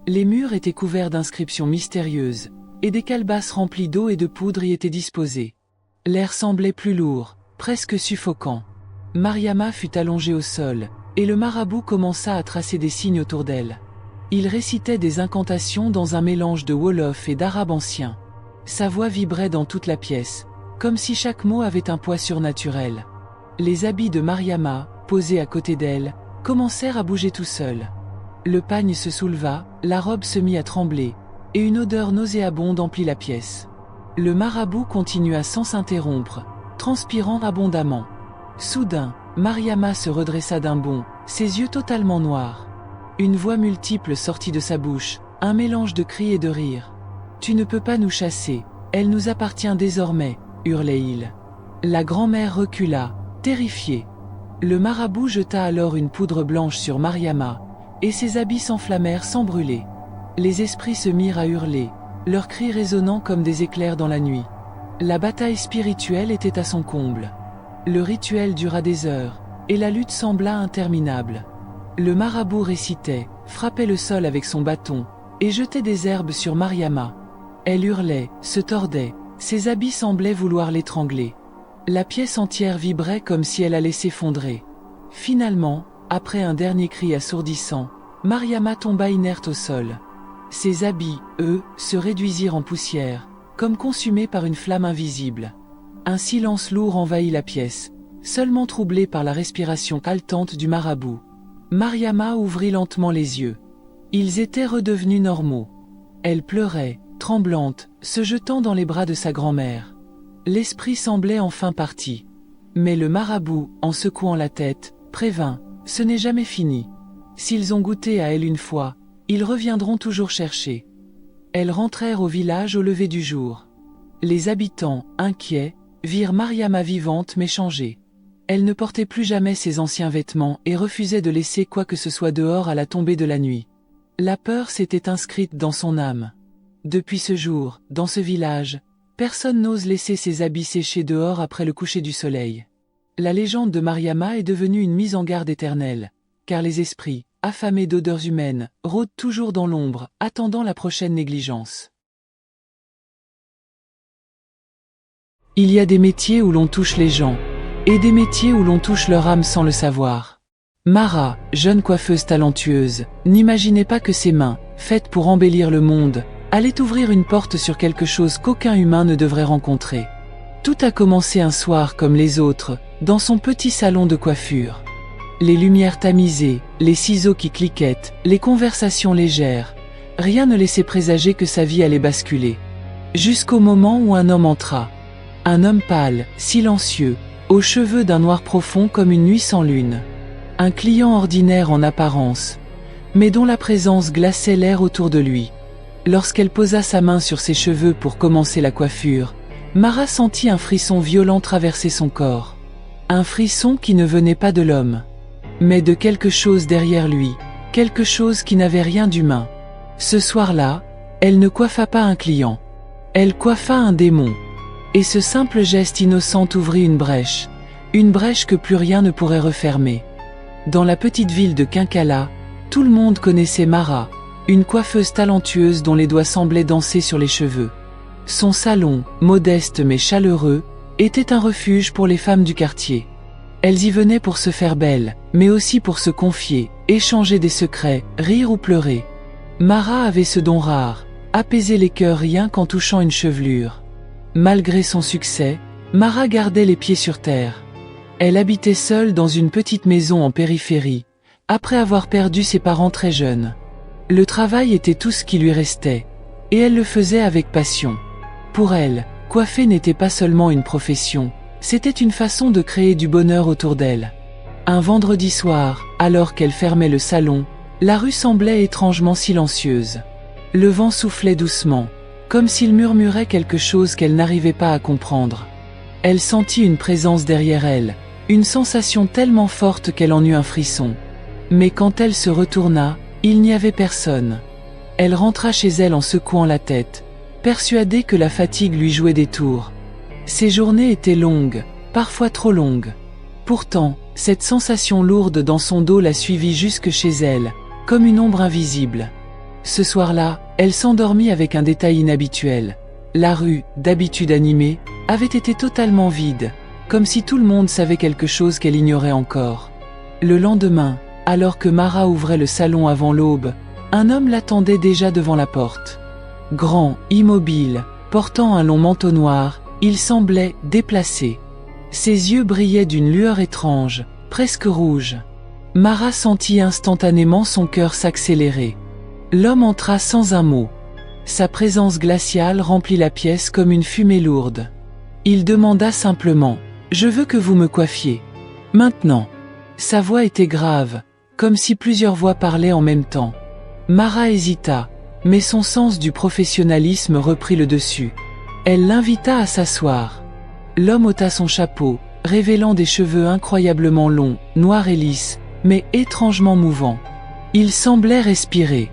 Les murs étaient couverts d'inscriptions mystérieuses, et des calebasses remplies d'eau et de poudre y étaient disposées. L'air semblait plus lourd, presque suffocant. Mariama fut allongée au sol, et le marabout commença à tracer des signes autour d'elle. Il récitait des incantations dans un mélange de wolof et d'arabe ancien. Sa voix vibrait dans toute la pièce, comme si chaque mot avait un poids surnaturel. Les habits de Mariama, posés à côté d'elle, commencèrent à bouger tout seuls. Le pagne se souleva, la robe se mit à trembler, et une odeur nauséabonde emplit la pièce. Le marabout continua sans s'interrompre, transpirant abondamment. Soudain, Mariama se redressa d'un bond, ses yeux totalement noirs. Une voix multiple sortit de sa bouche, un mélange de cris et de rires. « Tu ne peux pas nous chasser, elle nous appartient désormais », hurlait-il. La grand-mère recula, terrifiée. Le marabout jeta alors une poudre blanche sur Mariama, et ses habits s'enflammèrent sans brûler. Les esprits se mirent à hurler, leurs cris résonnant comme des éclairs dans la nuit. La bataille spirituelle était à son comble. Le rituel dura des heures, et la lutte sembla interminable. Le marabout récitait, frappait le sol avec son bâton, et jetait des herbes sur Mariama. Elle hurlait, se tordait, ses habits semblaient vouloir l'étrangler. La pièce entière vibrait comme si elle allait s'effondrer. Finalement, après un dernier cri assourdissant, Mariama tomba inerte au sol. Ses habits, eux, se réduisirent en poussière, comme consumés par une flamme invisible. Un silence lourd envahit la pièce, seulement troublé par la respiration haletante du marabout. Mariama ouvrit lentement les yeux. Ils étaient redevenus normaux. Elle pleurait, tremblante, se jetant dans les bras de sa grand-mère. L'esprit semblait enfin parti. Mais le marabout, en secouant la tête, prévint « Ce n'est jamais fini. S'ils ont goûté à elle une fois, ils reviendront toujours chercher. » Elles rentrèrent au village au lever du jour. Les habitants, inquiets, virent Mariama vivante mais changée. Elle ne portait plus jamais ses anciens vêtements et refusait de laisser quoi que ce soit dehors à la tombée de la nuit. La peur s'était inscrite dans son âme. Depuis ce jour, dans ce village, personne n'ose laisser ses habits sécher dehors après le coucher du soleil. La légende de Mariama est devenue une mise en garde éternelle, car les esprits, affamés d'odeurs humaines, rôdent toujours dans l'ombre, attendant la prochaine négligence. Il y a des métiers où l'on touche les gens, et des métiers où l'on touche leur âme sans le savoir. Mara, jeune coiffeuse talentueuse, n'imaginait pas que ses mains, faites pour embellir le monde, allaient ouvrir une porte sur quelque chose qu'aucun humain ne devrait rencontrer. Tout a commencé un soir comme les autres, dans son petit salon de coiffure. Les lumières tamisées, les ciseaux qui cliquettent, les conversations légères, rien ne laissait présager que sa vie allait basculer. Jusqu'au moment où un homme entra. Un homme pâle, silencieux, aux cheveux d'un noir profond comme une nuit sans lune. Un client ordinaire en apparence, mais dont la présence glaçait l'air autour de lui. Lorsqu'elle posa sa main sur ses cheveux pour commencer la coiffure, Mara sentit un frisson violent traverser son corps. Un frisson qui ne venait pas de l'homme, mais de quelque chose derrière lui, quelque chose qui n'avait rien d'humain. Ce soir-là, elle ne coiffa pas un client. Elle coiffa un démon. Et ce simple geste innocent ouvrit une brèche que plus rien ne pourrait refermer. Dans la petite ville de Kinkala, tout le monde connaissait Mara, une coiffeuse talentueuse dont les doigts semblaient danser sur les cheveux. Son salon, modeste mais chaleureux, était un refuge pour les femmes du quartier. Elles y venaient pour se faire belles, mais aussi pour se confier, échanger des secrets, rire ou pleurer. Mara avait ce don rare, apaiser les cœurs rien qu'en touchant une chevelure. Malgré son succès, Mara gardait les pieds sur terre. Elle habitait seule dans une petite maison en périphérie, après avoir perdu ses parents très jeunes. Le travail était tout ce qui lui restait, et elle le faisait avec passion. Pour elle, coiffer n'était pas seulement une profession, c'était une façon de créer du bonheur autour d'elle. Un vendredi soir, alors qu'elle fermait le salon, la rue semblait étrangement silencieuse. Le vent soufflait doucement, comme s'il murmurait quelque chose qu'elle n'arrivait pas à comprendre. Elle sentit une présence derrière elle, une sensation tellement forte qu'elle en eut un frisson. Mais quand elle se retourna, il n'y avait personne. Elle rentra chez elle en secouant la tête, persuadée que la fatigue lui jouait des tours. Ses journées étaient longues, parfois trop longues. Pourtant, cette sensation lourde dans son dos la suivit jusque chez elle, comme une ombre invisible. Ce soir-là, elle s'endormit avec un détail inhabituel. La rue, d'habitude animée, avait été totalement vide, comme si tout le monde savait quelque chose qu'elle ignorait encore. Le lendemain, alors que Mara ouvrait le salon avant l'aube, un homme l'attendait déjà devant la porte. Grand, immobile, portant un long manteau noir, il semblait déplacé. Ses yeux brillaient d'une lueur étrange, presque rouge. Mara sentit instantanément son cœur s'accélérer. L'homme entra sans un mot. Sa présence glaciale remplit la pièce comme une fumée lourde. Il demanda simplement « Je veux que vous me coiffiez. Maintenant ». Sa voix était grave, comme si plusieurs voix parlaient en même temps. Mara hésita, mais son sens du professionnalisme reprit le dessus. Elle l'invita à s'asseoir. L'homme ôta son chapeau, révélant des cheveux incroyablement longs, noirs et lisses, mais étrangement mouvants. Il semblait respirer.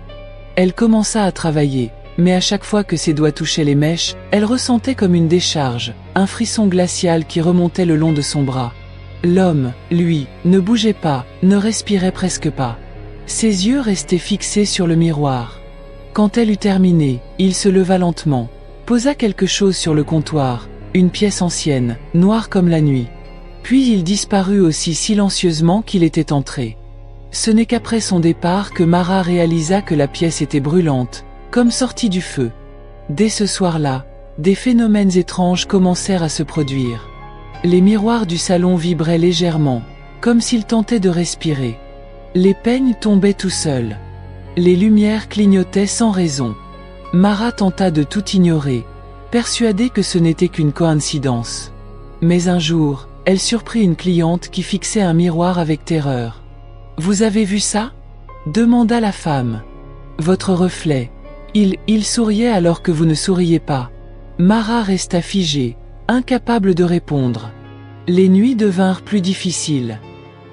Elle commença à travailler, mais à chaque fois que ses doigts touchaient les mèches, elle ressentait comme une décharge, un frisson glacial qui remontait le long de son bras. L'homme, lui, ne bougeait pas, ne respirait presque pas. Ses yeux restaient fixés sur le miroir. Quand elle eut terminé, il se leva lentement, posa quelque chose sur le comptoir, une pièce ancienne, noire comme la nuit. Puis il disparut aussi silencieusement qu'il était entré. Ce n'est qu'après son départ que Mara réalisa que la pièce était brûlante, comme sortie du feu. Dès ce soir-là, des phénomènes étranges commencèrent à se produire. Les miroirs du salon vibraient légèrement, comme s'ils tentaient de respirer. Les peignes tombaient tout seuls. Les lumières clignotaient sans raison. Mara tenta de tout ignorer, persuadée que ce n'était qu'une coïncidence. Mais un jour, elle surprit une cliente qui fixait un miroir avec terreur. « Vous avez vu ça ?» demanda la femme. « Votre reflet. Il souriait alors que vous ne souriez pas. » Mara resta figée, incapable de répondre. Les nuits devinrent plus difficiles.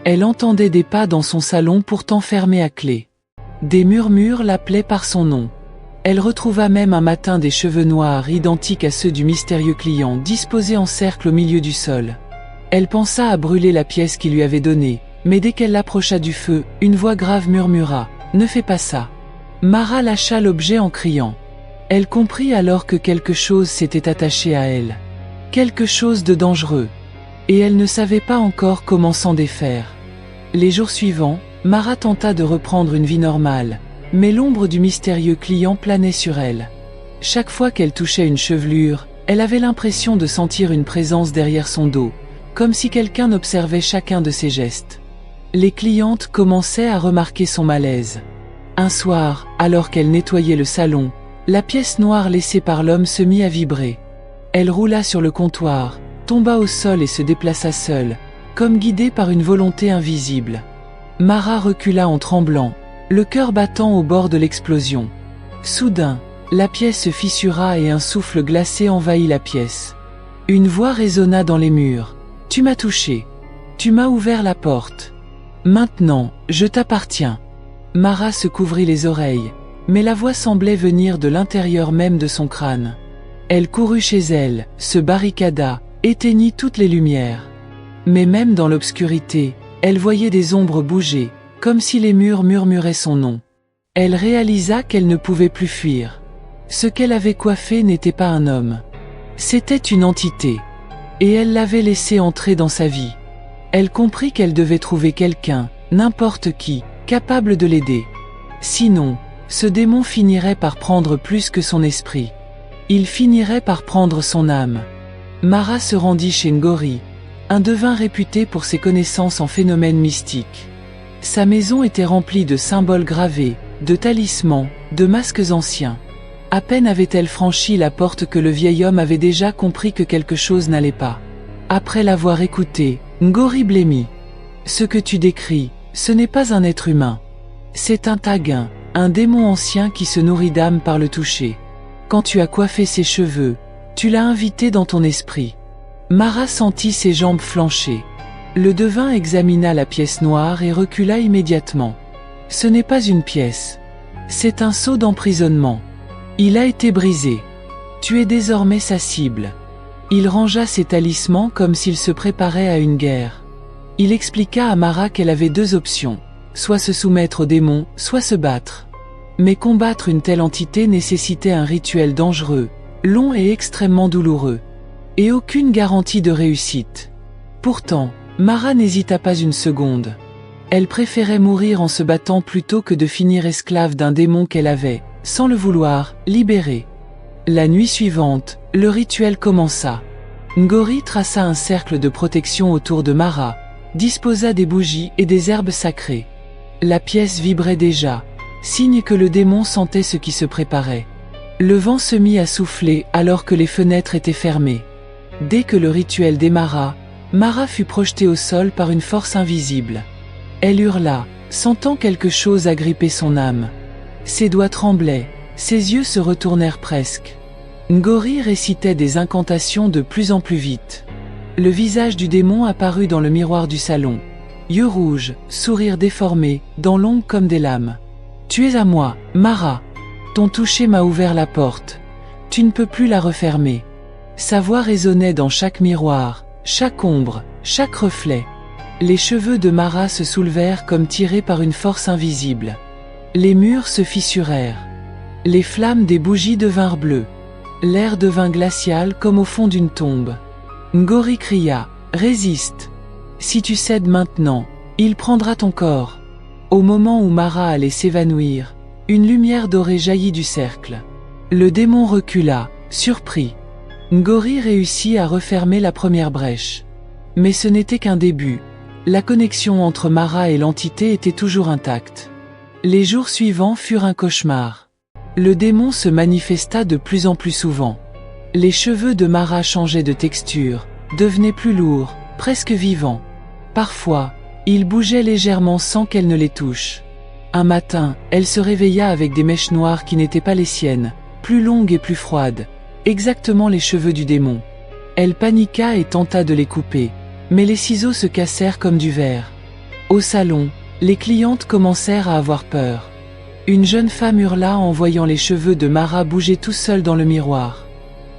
Elle entendait des pas dans son salon pourtant fermé à clé. Des murmures l'appelaient par son nom. Elle retrouva même un matin des cheveux noirs identiques à ceux du mystérieux client disposés en cercle au milieu du sol. Elle pensa à brûler la pièce qu'il lui avait donnée, mais dès qu'elle l'approcha du feu, une voix grave murmura « Ne fais pas ça ». Mara lâcha l'objet en criant. Elle comprit alors que quelque chose s'était attaché à elle. Quelque chose de dangereux. Et elle ne savait pas encore comment s'en défaire. Les jours suivants, Mara tenta de reprendre une vie normale, mais l'ombre du mystérieux client planait sur elle. Chaque fois qu'elle touchait une chevelure, elle avait l'impression de sentir une présence derrière son dos, comme si quelqu'un observait chacun de ses gestes. Les clientes commençaient à remarquer son malaise. Un soir, alors qu'elle nettoyait le salon, la pièce noire laissée par l'homme se mit à vibrer. Elle roula sur le comptoir, tomba au sol et se déplaça seule, comme guidée par une volonté invisible. Mara recula en tremblant, le cœur battant au bord de l'explosion. Soudain, la pièce se fissura et un souffle glacé envahit la pièce. Une voix résonna dans les murs. « Tu m'as touché. Tu m'as ouvert la porte. Maintenant, je t'appartiens. » Mara se couvrit les oreilles, mais la voix semblait venir de l'intérieur même de son crâne. Elle courut chez elle, se barricada, éteignit toutes les lumières. Mais même dans l'obscurité, elle voyait des ombres bouger, comme si les murs murmuraient son nom. Elle réalisa qu'elle ne pouvait plus fuir. Ce qu'elle avait coiffé n'était pas un homme. C'était une entité. Et elle l'avait laissé entrer dans sa vie. Elle comprit qu'elle devait trouver quelqu'un, n'importe qui, capable de l'aider. Sinon, Ce démon finirait par prendre plus que son esprit. Il finirait par prendre son âme. Mara se rendit chez Ngori, un devin réputé pour ses connaissances en phénomènes mystiques. Sa maison était remplie de symboles gravés, de talismans, de masques anciens. À peine avait-elle franchi la porte que le vieil homme avait déjà compris que quelque chose n'allait pas. Après l'avoir écouté, Ngori blêmit. « Ce que tu décris, ce n'est pas un être humain. C'est un taguin, un démon ancien qui se nourrit d'âme par le toucher. Quand tu as coiffé ses cheveux, tu l'as invité dans ton esprit. » Mara sentit ses jambes flancher. Le devin examina la pièce noire et recula immédiatement. « Ce n'est pas une pièce. C'est un sceau d'emprisonnement. Il a été brisé. Tu es désormais sa cible. » Il rangea ses talismans comme s'il se préparait à une guerre. Il expliqua à Mara qu'elle avait deux options, soit se soumettre au démon, soit se battre. Mais combattre une telle entité nécessitait un rituel dangereux, long et extrêmement douloureux. Et aucune garantie de réussite. Pourtant, Mara n'hésita pas une seconde. Elle préférait mourir en se battant plutôt que de finir esclave d'un démon qu'elle avait, sans le vouloir, libéré. La nuit suivante, le rituel commença. Ngori traça un cercle de protection autour de Mara, disposa des bougies et des herbes sacrées. La pièce vibrait déjà, signe que le démon sentait ce qui se préparait. Le vent se mit à souffler alors que les fenêtres étaient fermées. Dès que le rituel démarra, Mara fut projetée au sol par une force invisible. Elle hurla, sentant quelque chose agripper son âme. Ses doigts tremblaient, ses yeux se retournèrent presque. Ngori récitait des incantations de plus en plus vite. Le visage du démon apparut dans le miroir du salon. Yeux rouges, sourire déformé, dents longues comme des lames. « Tu es à moi, Mara. Ton toucher m'a ouvert la porte. Tu ne peux plus la refermer. » Sa voix résonnait dans chaque miroir, chaque ombre, chaque reflet. Les cheveux de Mara se soulevèrent comme tirés par une force invisible. Les murs se fissurèrent. Les flammes des bougies devinrent bleues. L'air devint glacial comme au fond d'une tombe. Ngori cria « Résiste. Si tu cèdes maintenant, il prendra ton corps. » Au moment où Mara allait s'évanouir, une lumière dorée jaillit du cercle. Le démon recula, surpris. Ngori réussit à refermer la première brèche. Mais ce n'était qu'un début. La connexion entre Mara et l'entité était toujours intacte. Les jours suivants furent un cauchemar. Le démon se manifesta de plus en plus souvent. Les cheveux de Mara changeaient de texture, devenaient plus lourds, presque vivants. Parfois, ils bougeaient légèrement sans qu'elle ne les touche. Un matin, elle se réveilla avec des mèches noires qui n'étaient pas les siennes, plus longues et plus froides, exactement les cheveux du démon. Elle paniqua et tenta de les couper, mais les ciseaux se cassèrent comme du verre. Au salon, les clientes commencèrent à avoir peur. Une jeune femme hurla en voyant les cheveux de Mara bouger tout seuls dans le miroir.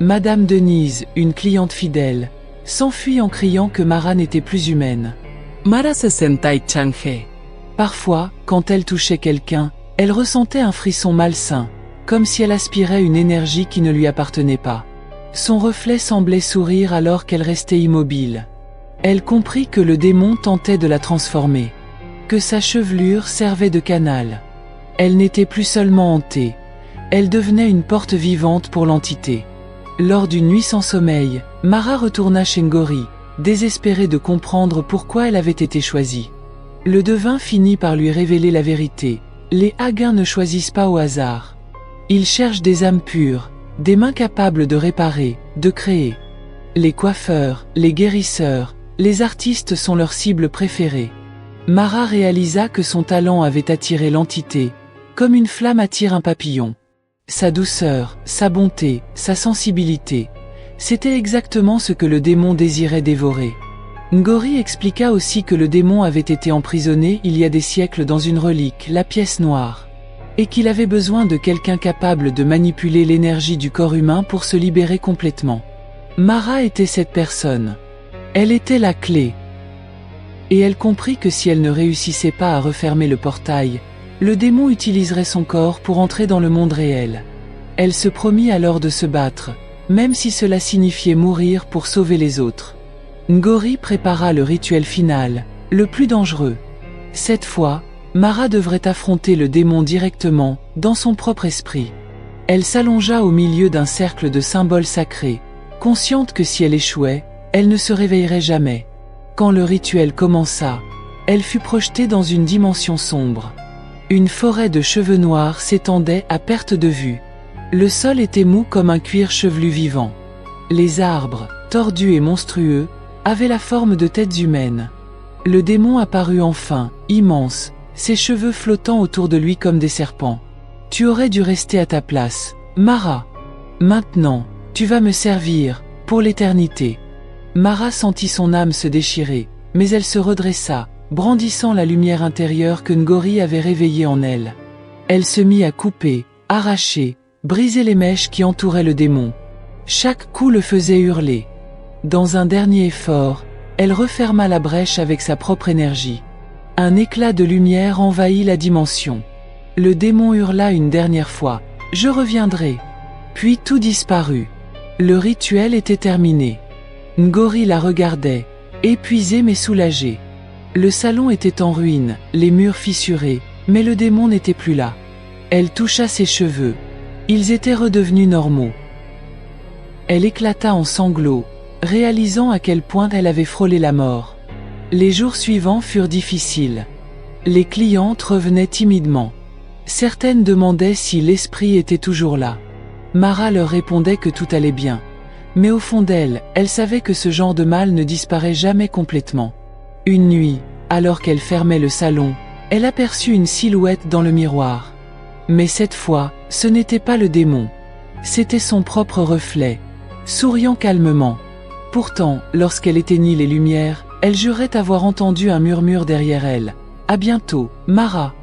Madame Denise, une cliente fidèle, s'enfuit en criant que Mara n'était plus humaine. Mara se sentait changée. Parfois, quand elle touchait quelqu'un, elle ressentait un frisson malsain, comme si elle aspirait une énergie qui ne lui appartenait pas. Son reflet semblait sourire alors qu'elle restait immobile. Elle comprit que le démon tentait de la transformer, que sa chevelure servait de canal. Elle n'était plus seulement hantée, elle devenait une porte vivante pour l'entité. Lors d'une nuit sans sommeil, Mara retourna chez Ngori, désespérée de comprendre pourquoi elle avait été choisie. Le devin finit par lui révéler la vérité. Les Haguins ne choisissent pas au hasard. Ils cherchent des âmes pures, des mains capables de réparer, de créer. Les coiffeurs, les guérisseurs, les artistes sont leurs cibles préférées. Mara réalisa que son talent avait attiré l'entité, comme une flamme attire un papillon. Sa douceur, sa bonté, sa sensibilité, c'était exactement ce que le démon désirait dévorer. Ngori expliqua aussi que le démon avait été emprisonné il y a des siècles dans une relique, la pièce noire, et qu'il avait besoin de quelqu'un capable de manipuler l'énergie du corps humain pour se libérer complètement. Mara était cette personne. Elle était la clé. Et elle comprit que si elle ne réussissait pas à refermer le portail, le démon utiliserait son corps pour entrer dans le monde réel. Elle se promit alors de se battre, même si cela signifiait mourir pour sauver les autres. Ngori prépara le rituel final, le plus dangereux. Cette fois, Mara devrait affronter le démon directement, dans son propre esprit. Elle s'allongea au milieu d'un cercle de symboles sacrés, consciente que si elle échouait, elle ne se réveillerait jamais. Quand le rituel commença, elle fut projetée dans une dimension sombre. Une forêt de cheveux noirs s'étendait à perte de vue. Le sol était mou comme un cuir chevelu vivant. Les arbres, tordus et monstrueux, avaient la forme de têtes humaines. Le démon apparut enfin, immense, ses cheveux flottant autour de lui comme des serpents. « Tu aurais dû rester à ta place, Mara. Maintenant, tu vas me servir, pour l'éternité. » Mara sentit son âme se déchirer, mais elle se redressa, brandissant la lumière intérieure que Ngori avait réveillée en elle. Elle se mit à couper, arracher, briser les mèches qui entouraient le démon. Chaque coup le faisait hurler. Dans un dernier effort, elle referma la brèche avec sa propre énergie. Un éclat de lumière envahit la dimension. Le démon hurla une dernière fois, « Je reviendrai !» Puis tout disparut. Le rituel était terminé. Ngori la regardait, épuisée mais soulagée. Le salon était en ruine, les murs fissurés, mais le démon n'était plus là. Elle toucha ses cheveux. Ils étaient redevenus normaux. Elle éclata en sanglots, réalisant à quel point elle avait frôlé la mort. Les jours suivants furent difficiles. Les clientes revenaient timidement. Certaines demandaient si l'esprit était toujours là. Mara leur répondait que tout allait bien. Mais au fond d'elle, elle savait que ce genre de mal ne disparaît jamais complètement. Une nuit, alors qu'elle fermait le salon, elle aperçut une silhouette dans le miroir. Mais cette fois, ce n'était pas le démon. C'était son propre reflet, souriant calmement. Pourtant, lorsqu'elle éteignit les lumières, elle jurait avoir entendu un murmure derrière elle. « À bientôt, Mara !»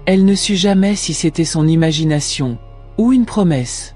Elle ne sut jamais si c'était son imagination, ou une promesse.